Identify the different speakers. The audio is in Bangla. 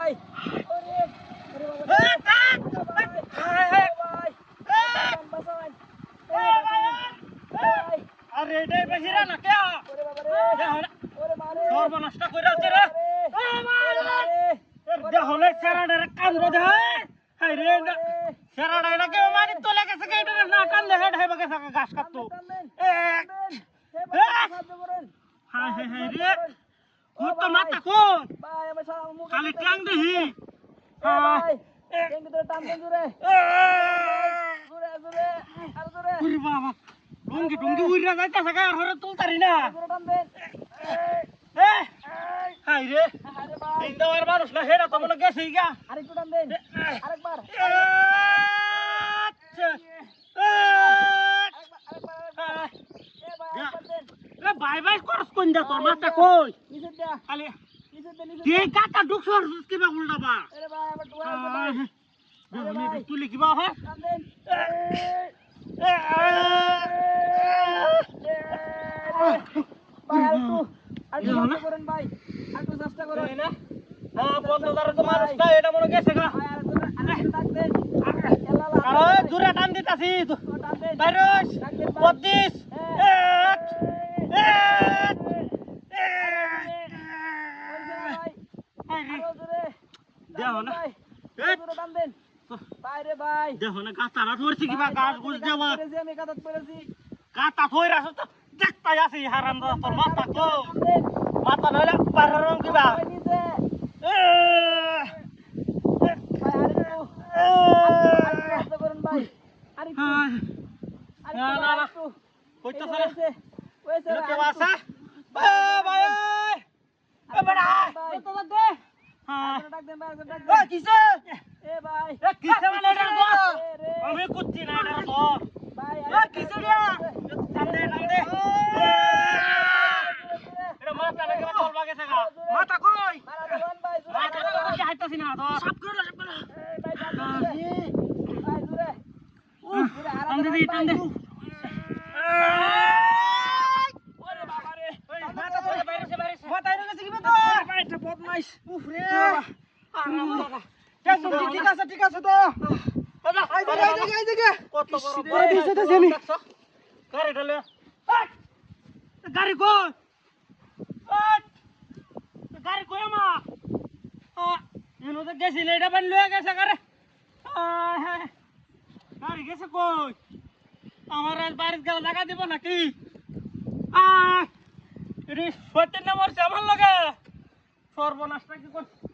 Speaker 1: ভাই ওরে ওরে ভাই বাঁচান ভাই
Speaker 2: আরে এটাই বেশিরা না কে
Speaker 1: ওরে বাবা রে ওরে মারে
Speaker 2: সর্বনষ্ট কইরা আছে রে দেহলে সেরাডার কান্দ দে হাই রে সেরাডা এটা কেউ মারি তোলে গেছে কে এটা না কান দে হেড হেবা গেছে ঘাস কাটতো হাই হাই হাই রে কত তো মাথা কোন
Speaker 1: ভাই আমার সারা মুখ
Speaker 2: খালি টাং দেহি
Speaker 1: ভাই ট্যাঙ্ক ধরে টান দেন জোরে জোরে জোরে আর জোরে
Speaker 2: ওরে বাবা ডুঙ্গি ডুঙ্গি উইরা যাইতাছে গা আর হরে তুলতারি না
Speaker 1: জোরে টান দেন
Speaker 2: হাই রে
Speaker 1: আরে ভাই
Speaker 2: তিন দেওয়ার মানুষ না হেরা তো মনে গেছেই গা
Speaker 1: আরেকটু টান দেন আরেকবার এ ভাই আরেকবার দেন
Speaker 2: বাই বাই করস কোন দা তোর মাথা কই
Speaker 1: নিচে দে
Speaker 2: খালি
Speaker 1: নিচে দে নিচে
Speaker 2: কে কাটা ঢুকছর কিবা উল্টা বা
Speaker 1: আরে ভাই আবার ডুয়া আছে ভাই
Speaker 2: আমি তুলি কিবা হ
Speaker 1: টান দেন ভাই আরেকটু করেন ভাই আরেকটু চেষ্টা করেন
Speaker 2: না হ্যাঁ বন্ধদার তো মানুষ না এটা মনে গেছে গা
Speaker 1: ভাই আরেকটু ডাক দেন
Speaker 2: আরে দূরে টান দিতাছি
Speaker 1: টান দেন
Speaker 2: বাইরস
Speaker 1: ডাক দেন ভাই
Speaker 2: 32 দেখো না দেখো না গাছ তারা ধরছি কিবা গাছ গুছ দেওয়া গাতা থইরা আছে তো দেখতাই আছে হারাম দাদা তোর মাথা কো মাথা নইলে পারার রং কিবা আমি কুচ্ছি না মাথা কই হাইতাছি না তো সব করে টান দে টান দে
Speaker 1: ঠিক আছে তো
Speaker 2: গাড়ি কই গাড়ি কই আমা এনো তো গেছি না এটা বান লয়ে গেছে গাড়ি গাড়ি গেছে কই আমার আজ বাড়িতে গেলে জায়গা দিব নাকি এটি সত্যি না মরছে আমার লগে সর্বনাশটা কি করছে